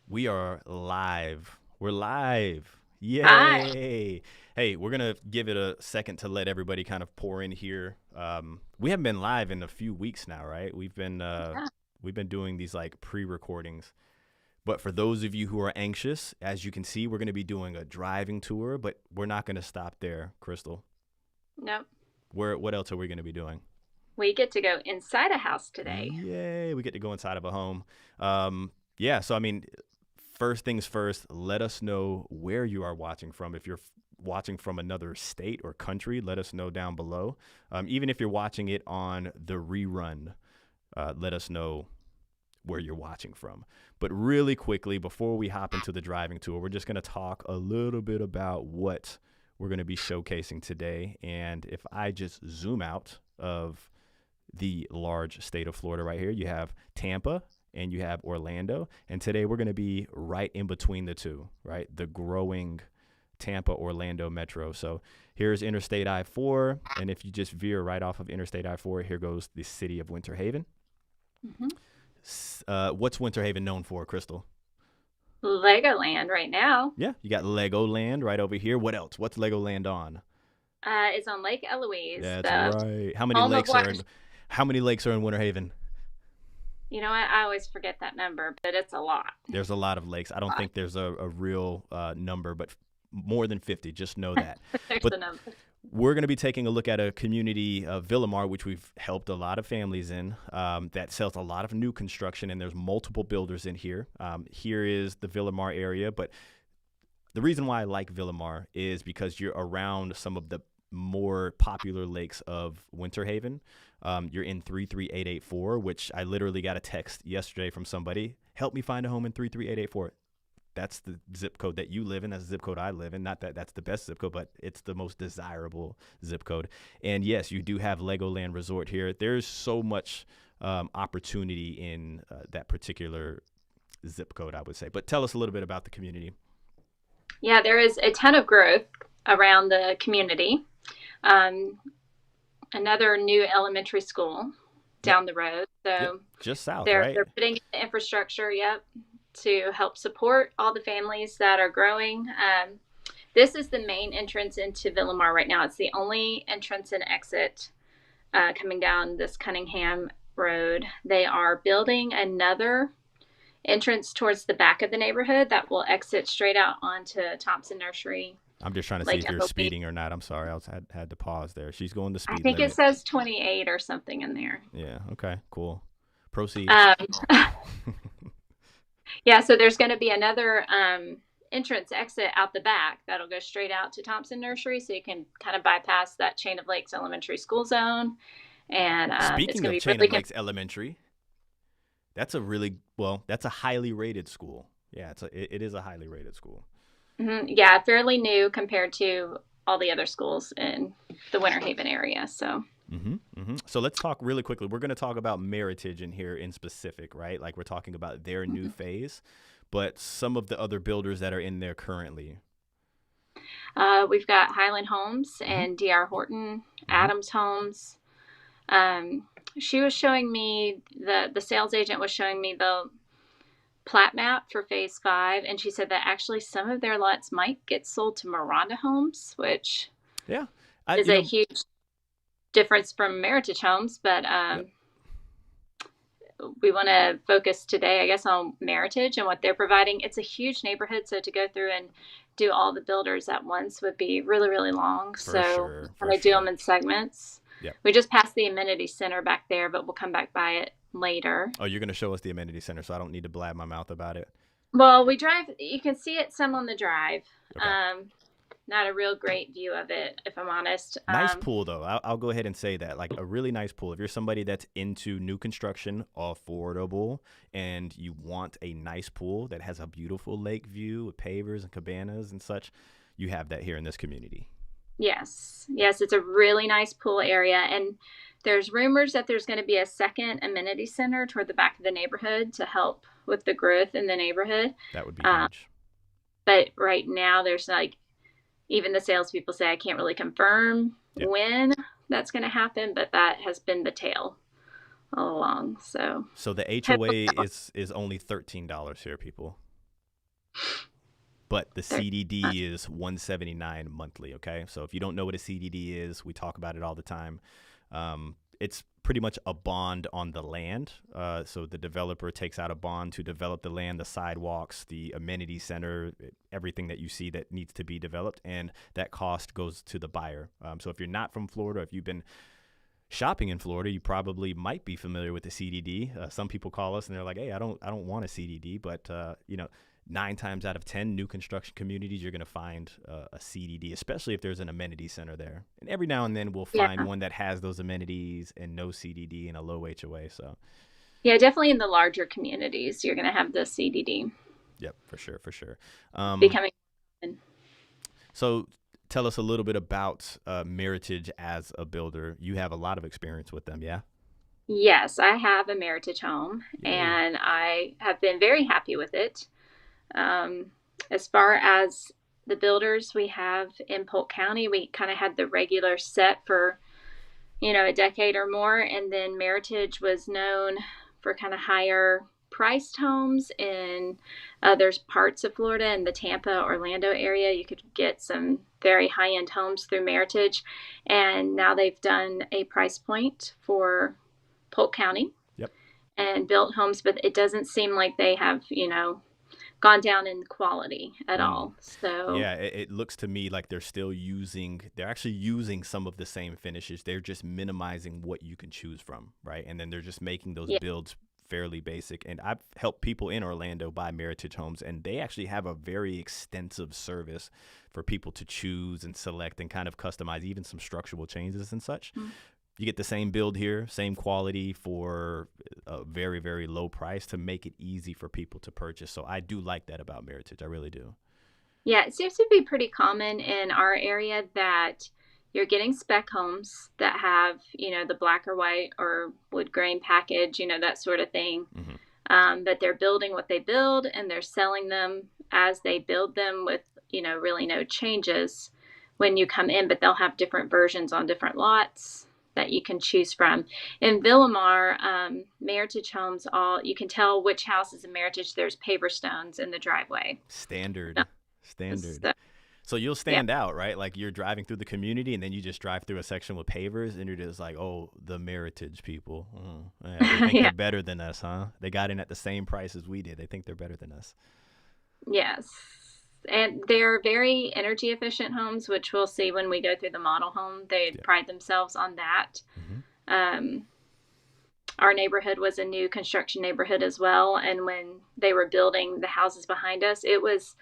We are live. We're live. Hi. Yay. Hey, we're going to give it a second to let everybody kind of pour in here. We haven't been live in a few weeks now, right? Yeah. We've been doing these like pre-recordings. But for those of you who are anxious, as you can see, we're going to be doing a driving tour, but we're not going to stop there, Crystal. Nope. What else are we going to be doing? We get to go inside a house today. Yay, we get to go inside of a home. Yeah, so I mean, first things first, let us know where you are watching from. If you're watching from another state or country, let us know down below. Even if you're watching it on the rerun, let us know where you're watching from. But really quickly, before we hop into the driving tour, we're just going to talk a little bit about what we're going to be showcasing today. And if I just zoom out of the large state of Florida right here, you have Tampa and you have Orlando. And today we're going to be right in between the two, right? The growing Tampa Orlando metro. So here's Interstate I 4. And if you just veer right off of Interstate I 4, here goes the city of Winter Haven. hmm What's Winter Haven known for, Crystal? Legoland right now Yeah, you got Legoland right over here. What else? What's Legoland on? is on Lake Eloise, That's the right. home of water. How many lakes are in Winter Haven? You know what? I always forget that number, but it's a lot. There's a lot of lakes. I don't think there's a real number, but more than 50. Just know that. There's But the number. we're going to be taking a look at a community of Villamar, which we've helped a lot of families in, that sells a lot of new construction, and there's multiple builders in here. Here is the Villamar area, but the reason why I like Villamar is because you're around some of the more popular lakes of Winter Haven. You're in 33884, which I literally got a text yesterday from somebody. Help me find a home in 33884. That's the zip code that you live in. That's the zip code I live in. Not that that's the best zip code, but it's the most desirable zip code. And yes, you do have Legoland Resort here. There's so much opportunity in that particular zip code, I would say. But tell us a little bit about the community. Yeah, there is a ton of growth around the community. Um, Another new elementary school Yep. down the road. Yep. So Just south, they're right? putting in the infrastructure, yep, to help support all the families that are growing. This is the main entrance into Villamar right now. It's the only entrance and exit coming down this Cunningham Road. They are building another entrance towards the back of the neighborhood that will exit straight out onto Thompson Nursery, I'm just trying to see Lake if you're Eloise. speeding or not. I'm sorry. Had to pause there. She's going the I speed think it limit. says 28 or something in there. Yeah. Okay. Cool. Proceed. Um, yeah, so there's going to be another entrance exit out the back that'll go straight out to Thompson Nursery, so you can kind of bypass that Chain of Lakes Elementary School zone, and it's Speaking going of to be Chain really of Lakes Elementary, that's a really well. That's a highly rated school. Yeah. It is a highly rated school. yeah, fairly new compared to all the other schools in the Winter Haven area. So So let's talk really quickly. We're going to talk about Meritage in here in specific, right? Like we're talking about their new mhm. phase, but some of the other builders that are in there currently. We've got Highland Homes Mm-hmm. and DR Horton, Mm-hmm. Adams Homes. She was showing me the sales agent was showing me the plat map for phase five, and she said that actually some of their lots might get sold to Miranda Homes, which Yeah. I is you a know. huge difference from Meritage Homes. But Yep. we want to focus today, I guess, on Meritage and what they're providing. It's a huge neighborhood, so to go through and do all the builders at once would be really, really long. For So sure. we're For going to do them sure. in segments. Yep. We just passed the amenity center back there, but we'll come back by it later. Oh, you're going to show us the amenity center, so I don't need to blab my mouth about it. Well, we drive, you can see it some on the drive. Okay. Um, Not a real great view of it, if I'm honest. Nice pool though. I'll go ahead and say that, like a really nice pool. If you're somebody that's into new construction, affordable, and you want a nice pool that has a beautiful lake view with pavers and cabanas and such, you have that here in this community. Yes, yes, it's a really nice pool area. And there's rumors that there's going to be a second amenity center toward the back of the neighborhood to help with the growth in the neighborhood. That would be Um, huge. but right now, there's like, even the salespeople say I can't really confirm Yep. when that's going to happen, but that has been the tale all along. So So the hopefully, HOA is only $13 here, people. But the They're CDD is 179 monthly. Okay, so if you don't know what a CDD is, we talk about it all the time. It's pretty much a bond on the land. So the developer takes out a bond to develop the land, the sidewalks, the amenity center, everything that you see that needs to be developed, and that cost goes to the buyer. So if you're not from Florida, if you've been shopping in Florida, you probably might be familiar with the CDD. Some people call us and they're like, "Hey, I don't want a CDD," but 9 times out of 10 new construction communities, you're going to find a CDD, especially if there's an amenity center there. And every now and then we'll yeah, find one that has those amenities and no CDD and a low HOA. So, yeah, definitely in the larger communities, you're going to have the CDD yep, for sure, for sure. becoming. So tell us a little bit about Meritage as a builder. You have a lot of experience with them, yeah? Yes, I have a Meritage home, Yay. and I have been very happy with it. Um, as far as the builders we have in Polk County, we kind of had the regular set for, a decade or more. And then Meritage was known for kind of higher priced homes in other parts of Florida. In the Tampa, Orlando area, you could get some very high end homes through Meritage. And now they've done a price point for Polk County Yep. and built homes, but it doesn't seem like they have, gone down in quality at Mm. all. So, Yeah, it looks to me like they're actually using some of the same finishes. They're just minimizing what you can choose from, right? And then they're just making those yeah, builds fairly basic. And I've helped people in Orlando buy Meritage Homes, and they actually have a very extensive service for people to choose and select and kind of customize even some structural changes and such. You get the same build here, same quality for a very, very low price to make it easy for people to purchase. So I do like that about Meritage. I really do. yeah, it seems to be pretty common in our area that you're getting spec homes that have, the black or white or wood grain package, that sort of thing. Hmm. But they're building what they build and they're selling them as they build them with, really no changes when you come in, but they'll have different versions on different lots that you can choose from. In Villamar, Meritage Homes, all you can tell which house is a Meritage. There's paver stones in the driveway. Standard. Standard. So, So you'll yeah, stand out, right? Like you're driving through the community and then you just drive through a section with pavers and you're just like, oh, the Meritage people. Oh, yeah, they think they're yeah, better than us, huh? They got in at the same price as we did. They think they're better than us. yes. And they're very energy efficient homes, which we'll see when we go through the model home. They Yeah. pride themselves on that. Hmm. Um, our neighborhood was a new construction neighborhood as well. And when they were building the houses behind us, it was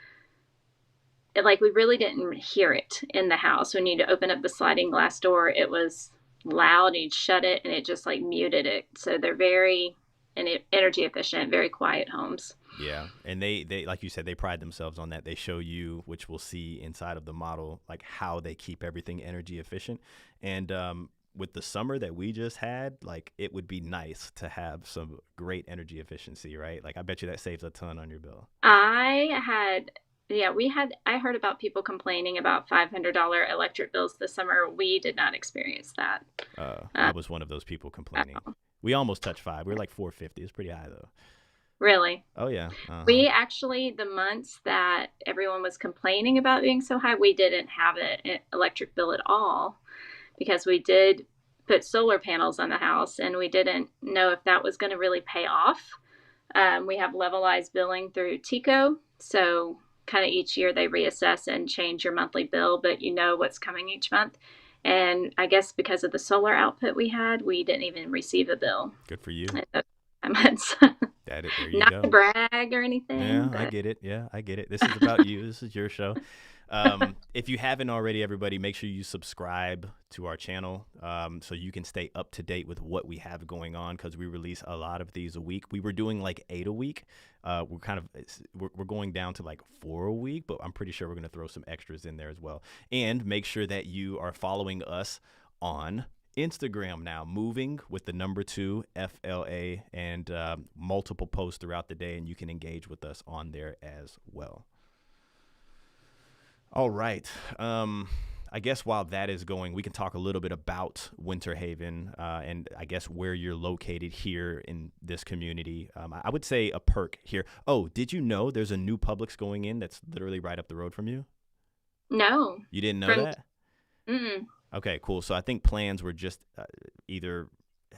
like we really didn't hear it in the house. When you'd open up the sliding glass door, it was loud and you'd shut it and it just like muted it. So they're very energy efficient, very quiet homes. Yeah, and they like you said, they pride themselves on that. They show you, which we'll see inside of the model, like how they keep everything energy efficient. And with the summer that we just had, like it would be nice to have some great energy efficiency, right? Like I bet you that saves a ton on your bill. I had, yeah, I heard about people complaining about $500 electric bills this summer. We did not experience that. I Uh, was one of those people complaining. We almost touched five. We were like 450. It's pretty high though. really. Oh yeah. Uh huh. We actually, the months that everyone was complaining about being so high, we didn't have an electric bill at all because we did put solar panels on the house and we didn't know if that was going to really pay off. We have levelized billing through TICO. So, kind of each year they reassess and change your monthly bill, but you know what's coming each month. And I guess because of the solar output we had, we didn't even receive a bill Good for you. in those months. That it. There you Not to go. brag or anything, Yeah, I but get it. Yeah, I get it. This is about you. This is your show. If you haven't already, everybody, make sure you subscribe to our channel so you can stay up to date with what we have going on because we release a lot of these a week. We were doing like 8 a week. We're going down to like 4 a week, but I'm pretty sure we're going to throw some extras in there as well. And make sure that you are following us on Instagram now, moving with the number 2 FLA and multiple posts throughout the day, and you can engage with us on there as well. All right. I guess while that is going, we can talk a little bit about Winter Haven and I guess where you're located here in this community. I would say a perk here. Oh, did you know there's a new Publix going in that's literally right up the road from you? No. You didn't know From that? mm, Okay, cool. So I think plans were just either,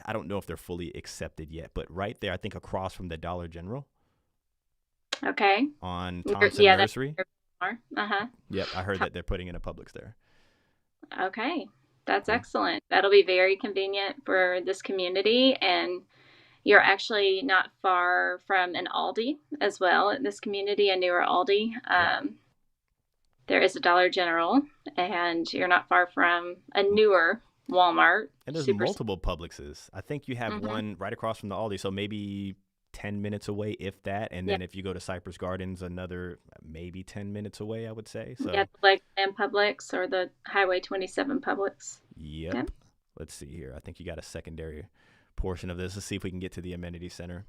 I don't know if they're fully accepted yet, but right there, I think across from the Dollar General okay. on Thompson Yeah, that's Nursery. uh-huh. Yep, I heard that they're putting in a Publix there. Okay. That's Cool. excellent. That'll be very convenient for this community, and you're actually not far from an Aldi as well in this community, a newer Aldi. Yep. There is a Dollar General, and you're not far from a newer Walmart. And there's Super. multiple Publixes. I think you have Mm-hmm. one right across from the Aldi, so maybe 10 minutes away, if that. And Yeah, then if you go to Cypress Gardens, another maybe 10 minutes away, I would say. yeah, So, like and Publix or the Highway 27 Publix. yep. Yep. Let's see here. I think you got a secondary portion of this. Let's see if we can get to the amenity center.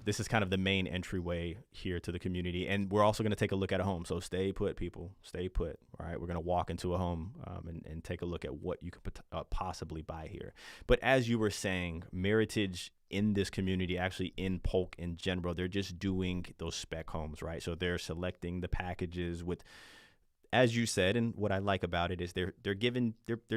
This is kind of the main entryway here to the community, and we're also going to take a look at a home. So stay put, people. Stay put. All right, we're going to walk into a home and take a look at what you could possibly buy here. But as you were saying, Meritage in this community, actually in Polk in general, they're just doing those spec homes, right? So they're selecting the packages with, as you said, and what I like about it is they're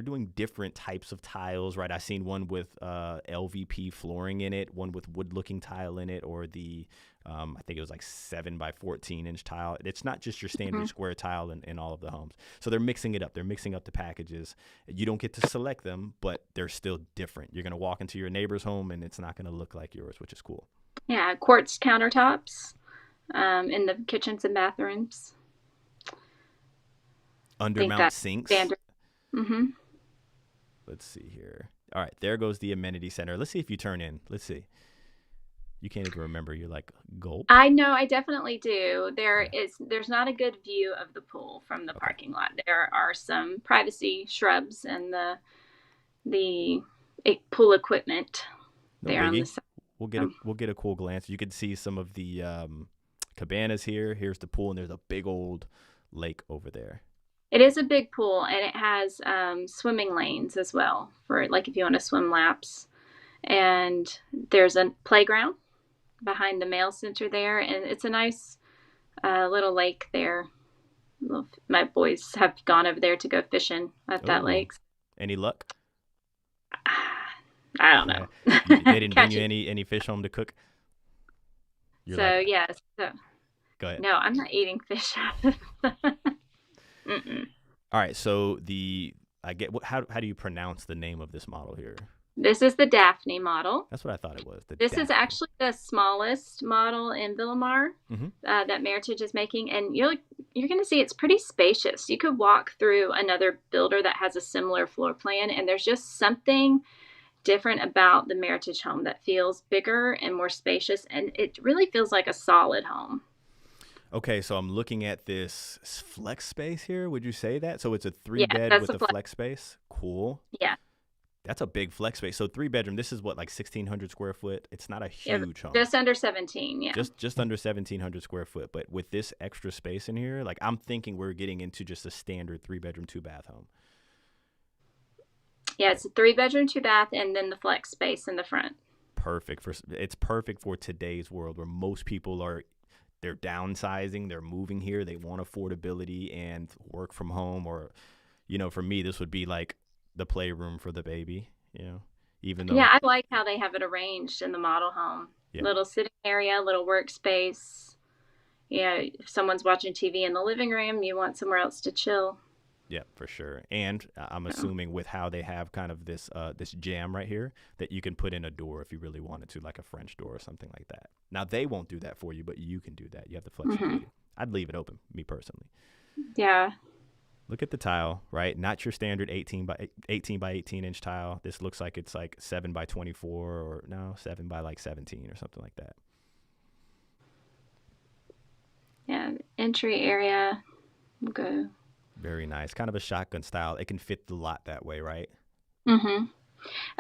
doing different types of tiles, right? I seen one with LVP flooring in it, one with wood looking tile in it, or the I think it was like 7 by 14 inch tile. It's not just your Mm-hmm. standard square tile in all of the homes. So they're mixing it up. They're mixing up the packages. You don't get to select them, but they're still different. You're gonna walk into your neighbor's home and it's not gonna look like yours, which is cool. Yeah, quartz countertops in the kitchens and bathrooms. I think Undermount that's sinks. standard. Mm-hmm. Let's see here. All right, there goes the amenity center. Let's see if you turn in. Let's see. You can't even remember. You're like, gulp. I know, I definitely do. Yeah. There's not a good view of the pool from the Okay. parking lot. There are some privacy shrubs and the pool equipment No there on the biggie. side. We'll get a cool glance. You can see some of the cabanas here. Here's the pool, and there's a big old lake over there. It is a big pool, and it has swimming lanes as well for like if you want to swim laps. And there's a playground behind the mail center there, and it's a nice little lake there. My boys have gone over there to go fishing at that Oh, lake. any luck? I don't know. They didn't bring you Catching. any fish home to cook. You're like, So yes. So go ahead. no, I'm not eating fish. Mm-mm. All right. So I get how do you pronounce the name of this model here? This is the Daphne model. That's what I thought it was. The This is Daphne. actually the smallest model in Villamar Mm-hmm. that Meritage is making, and you're going to see it's pretty spacious. You could walk through another builder that has a similar floor plan, and there's just something different about the Meritage home that feels bigger and more spacious, and it really feels like a solid home. Okay, so I'm looking at this flex space here. Would you say that? So it's a three Yeah, bed that's with the a flex. flex space. Cool. Yeah, That's a big flex space. So 3 bedroom. This is what, like 1,600 square foot. It's not a yeah, huge home. just under 17. Yeah, Just under 1,700 square foot. But with this extra space in here, like I'm thinking we're getting into just a standard 3 bedroom, 2 bath home. yeah. It's a 3 bedroom, 2 bath, and then the flex space in the front. It's perfect for today's world where most people they're downsizing, they're moving here, they want affordability and work from home, or for me this would be like the playroom for the baby, even though, Yeah, I like how they have it arranged in the model home. yeah, Little sitting area, little workspace. Yeah, if someone's watching TV in the living room, you want somewhere else to chill. yeah, for sure. And I'm So, assuming with how they have kind of this jam right here that you can put in a door if you really wanted to, like a French door or something like that. Now they won't do that for you, but you can do that. You have the hmm flexibility. I'd leave it open, me personally. yeah, Look at the tile, right? Not your standard 18 by 18 inch tile. This looks like it's like 7 by 24, or no, 7 by 17 or something like that. yeah. Entry area. We'll go. Very nice. Kind of a shotgun style. It can fit the lot that way, right? hmm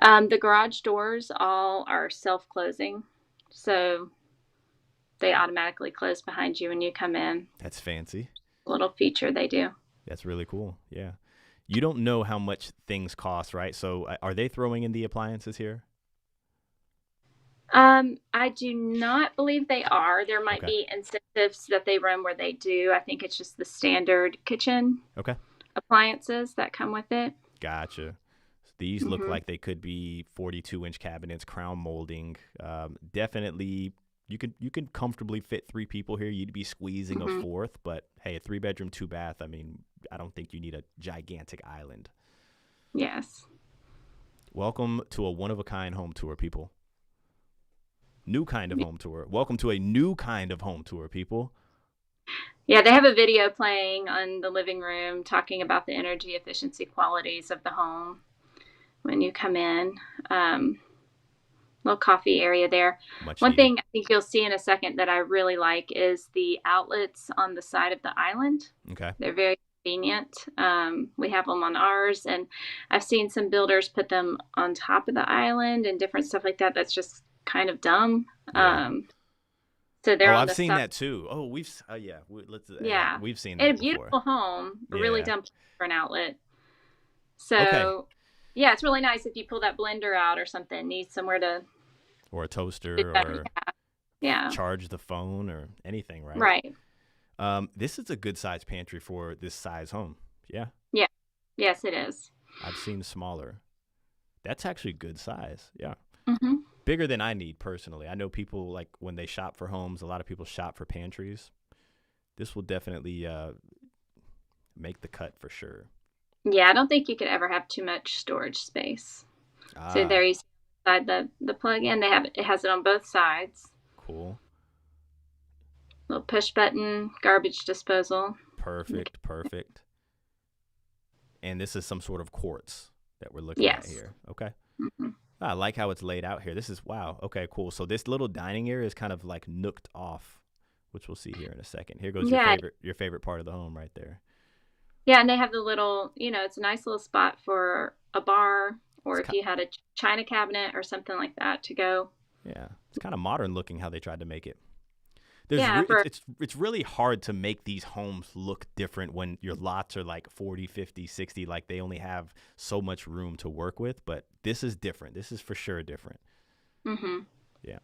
The garage doors all are self-closing, so they automatically close behind you when you come in. That's fancy. little feature they do. That's really cool. Yeah. You don't know how much things cost, right? So are they throwing in the appliances here? I do not believe they are. There might Okay. be incentives that they run where they do. I think it's just the standard kitchen Okay. appliances that come with it. Gotcha. These look Hmm. like they could be 42-inch cabinets, crown molding. Definitely, you could comfortably fit three people here. You'd be squeezing a Hmm. fourth, but hey, a 3-bedroom, 2-bath. I mean, I don't think you need a gigantic island. Yes. Welcome to a one of a kind home tour, people. New kind of home tour. Welcome to a new kind of home tour, people. Yeah, they have a video playing on the living room talking about the energy efficiency qualities of the home when you come in. Um, Little coffee area there. Much One needed. thing I think you'll see in a second that I really like is the outlets on the side of the island. Okay. They're very convenient. We have them on ours, and I've seen some builders put them on top of the island and different stuff like that. That's just kind of dumb. Yeah. So they're Oh, on I've the seen side. that too. Oh, yeah. Yeah, Yeah, we've seen and a that before. beautiful home, a really Yeah. dumb place for an outlet. Okay. So, yeah, it's really nice if you pull that blender out or something. Need somewhere to Or a do toaster, that. or Yeah, charge the phone, or anything, right? right. This is a good size pantry for this size home. Yeah, Yeah, yes, it is. I've seen smaller. That's actually good size. Yeah, Mm-hmm. bigger than I need personally. I know people like when they shop for homes. A lot of people shop for pantries. This will definitely make the cut for sure. Yeah, I don't think you could ever have too much storage space. So Ah, there you see inside the plug in. It has it on both sides. cool. Little push button, garbage disposal. Perfect. Perfect. And this is some sort of quartz that we're looking at Yes. here. Okay. Hmm. I like how it's laid out here. This is wow. Okay, cool. So this little dining area is kind of like nooked off, which we'll see here in a second. Here goes Yeah, your favorite part of the home right there. yeah, and they have the little, it's a nice little spot for a bar or It's if kind you had a china cabinet or something like that to go. yeah, it's kind of modern looking how they tried to make it. There's Yeah, for it's really hard to make these homes look different when your lots are like 40, 50, 60. Like they only have so much room to work with, but this is different. This is for sure different. hmm Yeah.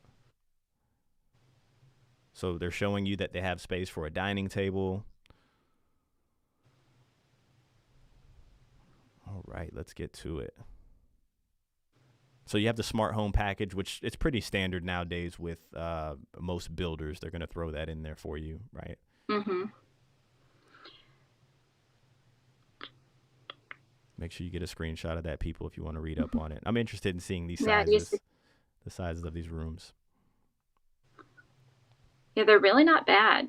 So they're showing you that they have space for a dining table. All right, let's get to it. So you have the smart home package, which it's pretty standard nowadays with most builders. They're going to throw that in there for you, right? hmm Make sure you get a screenshot of that, people, if you want to read up on it. I'm interested in seeing these Yeah, sizes, the sizes of these rooms. yeah, they're really not bad.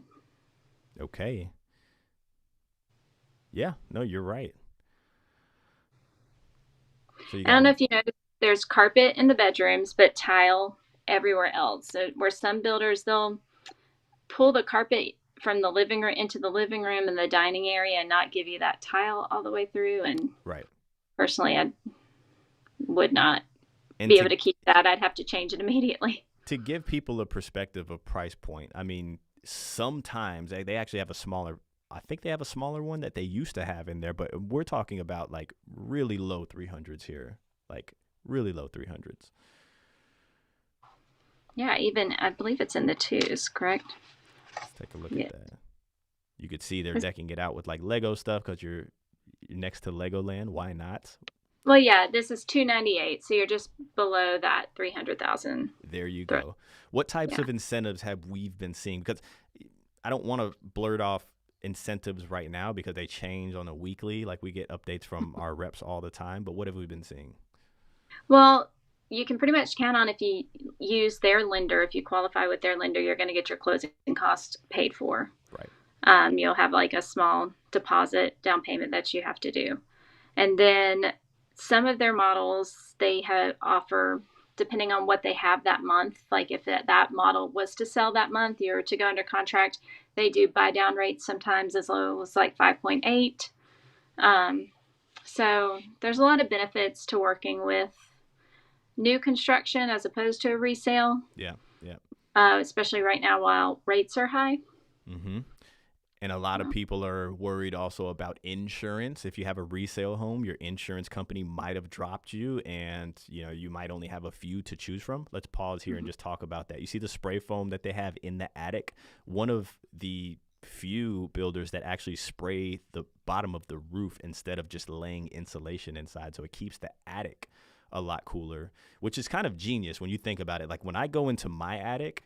Okay. Yeah, no, you're right. So you I don't got know if you noticed, there's carpet in the bedrooms, but tile everywhere else. So where some builders they'll pull the carpet from the living room into the living room and the dining area and not give you that tile all the way through. And right. personally, I would not And be able to keep that. I'd have to change it immediately. to give people a perspective of price point, I mean, sometimes they actually have a smaller. I think they have a smaller one that they used to have in there, but we're talking about like really low 300s here, like really low 300s. Yeah, even I believe it's in the twos, correct? Let's take a look at Yeah. that. You could see they're decking it out with like Lego stuff because you're next to Legoland. Why not? Well, yeah, this is 298, so you're just below that 300,000. There you Throw. go. What types Yeah. of incentives have we been seeing? Because I don't want to blurt off incentives right now because they change on a weekly. Like we get updates from our reps all the time. But what have we been seeing? Well, you can pretty much count on if you use their lender, if you qualify with their lender, you're going to get your closing costs paid for. Right. You'll have like a small deposit down payment that you have to do. And then some of their models, they have offer, depending on what they have that month, like if that model was to sell that month or to go under contract, they do buy down rates sometimes as low as like 5.8. So there's a lot of benefits to working with new construction as opposed to a resale, Yeah. Yeah. especially right now while rates are high. Mm-hmm. And a lot of people are worried also about insurance. If you have a resale home, your insurance company might have dropped you, and you might only have a few to choose from. Let's pause here and Mhm. just talk about that. You see the spray foam that they have in the attic? One of the few builders that actually spray the bottom of the roof instead of just laying insulation inside, so it keeps the attic a lot cooler, which is kind of genius when you think about it. Like when I go into my attic,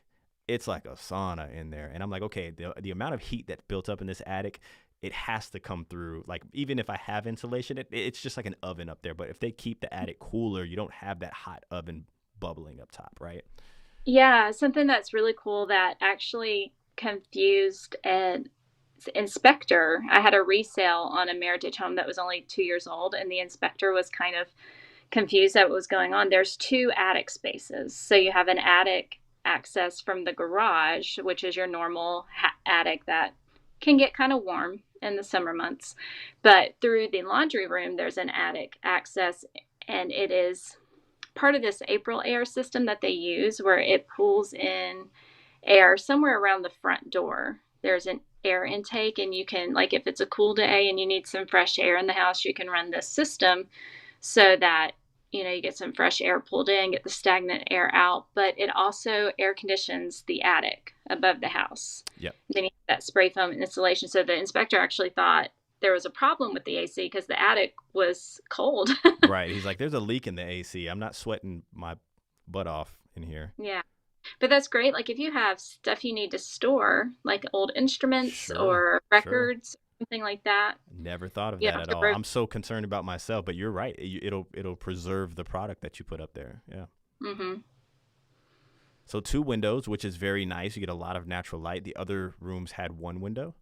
it's like a sauna in there. And I'm like, okay, the amount of heat that's built up in this attic, it has to come through. Like, even if I have insulation, it's just like an oven up there. But if they keep the attic cooler, you don't have that hot oven bubbling up top, right? Yeah, something that's really cool that actually confused an inspector. I had a resale on a Meritage home that was only 2 years old, and the inspector was kind of confused at what was going on. There's two attic spaces. So you have an attic access from the garage, which is your normal attic that can get kind of warm in the summer months. But through the laundry room, there's an attic access, and it is part of this April air system that they use where it pulls in air somewhere around the front door. There's an air intake, and you can, like, if it's a cool day and you need some fresh air in the house, you can run this system so that you get some fresh air pulled in, get the stagnant air out, but it also air conditions the attic above the house. Yep. Then you have that spray foam insulation. So the inspector actually thought there was a problem with the AC because the attic was cold. Right. He's like, there's a leak in the AC. I'm not sweating my butt off in here. Yeah. But that's great. Like if you have stuff you need to store, like old instruments Sure. or Sure. records, something like that, Never thought of you that don't have at to all. I'm so concerned about myself, but you're right. It'll preserve the product that you put up there. Yeah. mm-hmm. So two windows, which is very nice. You get a lot of natural light. The other rooms had one window.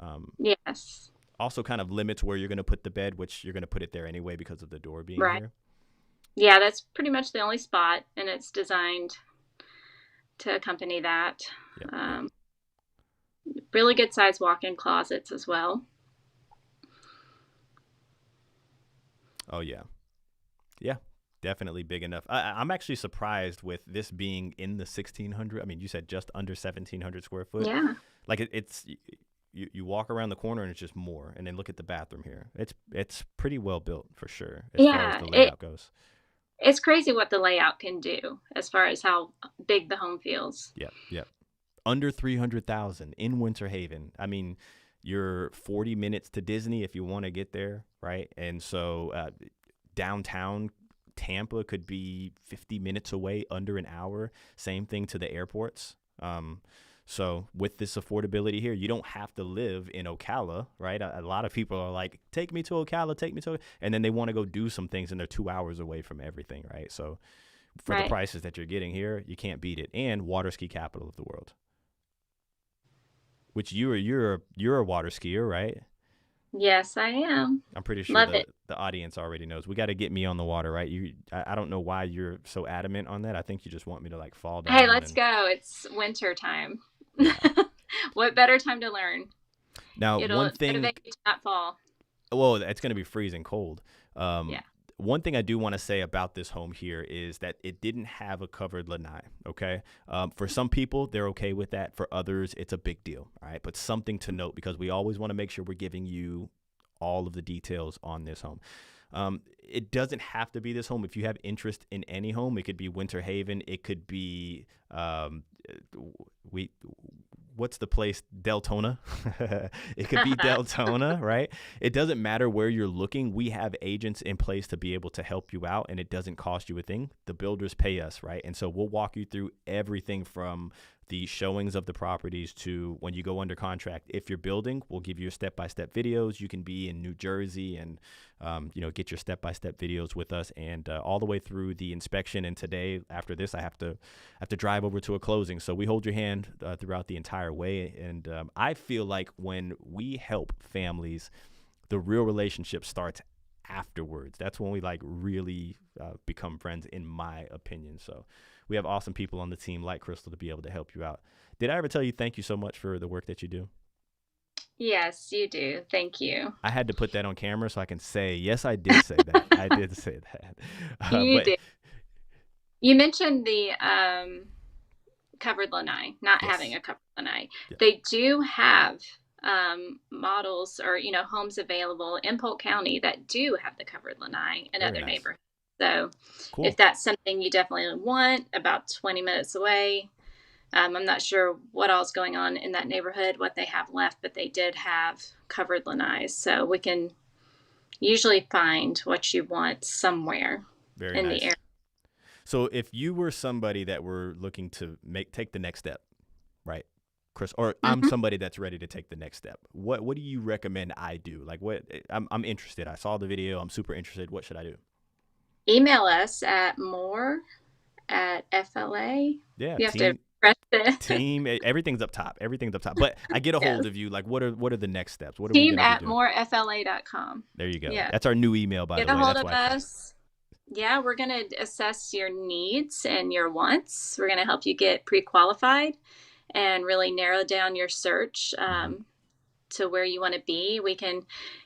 Um, Yes. Also kind of limits where you're going to put the bed, which you're going to put it there anyway because of the door being Right. here. Yeah, that's pretty much the only spot, and it's designed to accompany that. Yep. Yep. Um, really good size walk-in closets as well. Oh yeah. Yeah. Definitely big enough. I'm actually surprised with this being in the 1600. I mean, you said just under 1700 square foot. Yeah. Like it's you walk around the corner and it's just more. And then look at the bathroom here. It's pretty well built for sure as far as Yeah, the layout goes. it's crazy what the layout can do as far as how big the home feels. Yep. Yep. Under 300,000 in Winter Haven. I mean, you're 40 minutes to Disney if you want to get there, right? And so downtown Tampa could be 50 minutes away, under an hour. Same thing to the airports. So with this affordability here, you don't have to live in Ocala, right? A lot of people are like, take me to Ocala, take me to, and then they want to go do some things and they're 2 hours away from everything, right? So for the Right. prices that you're getting here, you can't beat it. And water ski capital of the world, which you're a water skier, right? Yes, I am. I'm pretty sure Love the it. the audience already knows. We got to get me on the water, right? I don't know why you're so adamant on that. I think you just want me to like fall Hey, down let's and go. It's winter time. yeah. What better time to learn? Now, It'll one thing, motivate you to not fall. well, it's going to be freezing cold. Yeah. One thing I do want to say about this home here is that it didn't have a covered lanai. Okay. For some people, they're okay with that. For others, it's a big deal. All right. But something to note, because we always want to make sure we're giving you all of the details on this home. It doesn't have to be this home. If you have interest in any home, it could be Winter Haven. It could be we. What's the place? Deltona. It could be Deltona, right? It doesn't matter where you're looking. We have agents in place to be able to help you out, and it doesn't cost you a thing. The builders pay us, right? And so we'll walk you through everything from the showings of the properties to when you go under contract. If you're building, we'll give you step-by-step videos. You can be in New Jersey and get your step-by-step videos with us, and all the way through the inspection. And today, after this, I have to drive over to a closing. So we hold your hand throughout the entire way. And I feel like when we help families, the real relationship starts afterwards. That's when we like really become friends, in my opinion. So we have awesome people on the team like Crystal to be able to help you out. Did I ever tell you thank you so much for the work that you do? Yes, you do. Thank you. I had to put that on camera so I can say, yes, I did say that. I did say that. You But did. You mentioned the covered lanai, not yes. having a covered lanai. Yeah. They do have models or homes available in Polk County that do have the covered lanai in Very other nice. neighborhoods. So if Cool. that's something you definitely want, about 20 minutes away. I'm not sure what all's going on in that neighborhood, what they have left, but they did have covered lanais. So we can usually find what you want somewhere Very in the nice. area. So if you were somebody that were looking to take the next step, right, Chris, or I'm Mm-hmm. somebody that's ready to take the next step, what do you recommend I do? Like, what I'm interested. I saw the video. I'm super interested. What should I do? Email us at more@FLA. Yeah, You have to team, press the everything's up top. Everything's up top. But I get a yes. hold of you. Like, what are the next steps? What are we Team gonna be at doing? morefla.com. There you go. Yeah. That's our new email, by Get the a way. hold That's of why. us. Yeah, we're going to assess your needs and your wants. We're going to help you get pre qualified and really narrow down your search Mm-hmm. to where you want to be. We can,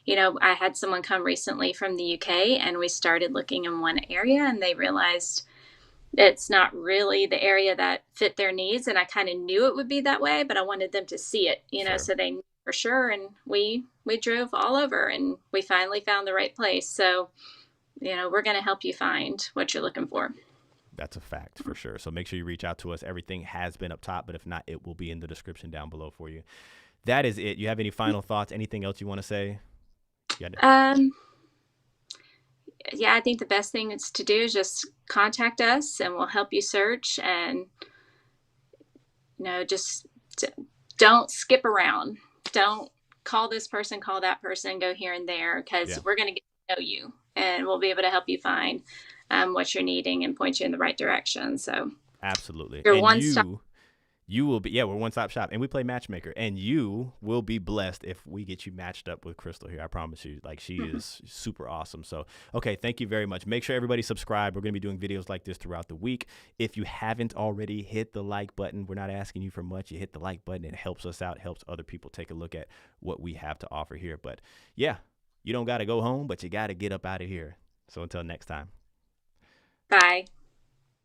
I had someone come recently from the UK and we started looking in one area and they realized it's not really the area that fit their needs. And I kind of knew it would be that way, but I wanted them to see it, Sure. so they knew for sure. And we drove all over and we finally found the right place. So, we're going to help you find what you're looking for. That's a fact for sure. So make sure you reach out to us. Everything has been up top, but if not, it will be in the description down below for you. That is it. You have any final thoughts? Anything else you want to say? You got it. Um, yeah, I think the best thing is to do is just contact us and we'll help you search and, just don't skip around. Don't call this person, call that person, go here and there because Yeah, we're going to get to know you and we'll be able to help you find what you're needing and point you in the right direction. So absolutely. you're And one stop. you will be, yeah, we're one stop shop and we play matchmaker, and you will be blessed if we get you matched up with Crystal here. I promise you. Like, she is super awesome. So okay, thank you very much. Make sure everybody subscribe. We're going to be doing videos like this throughout the week. If you haven't already, hit the like button. We're not asking you for much. You hit the like button. It helps us out, helps other people take a look at what we have to offer here. But yeah, you don't got to go home, but you got to get up out of here. So until next time. Bye.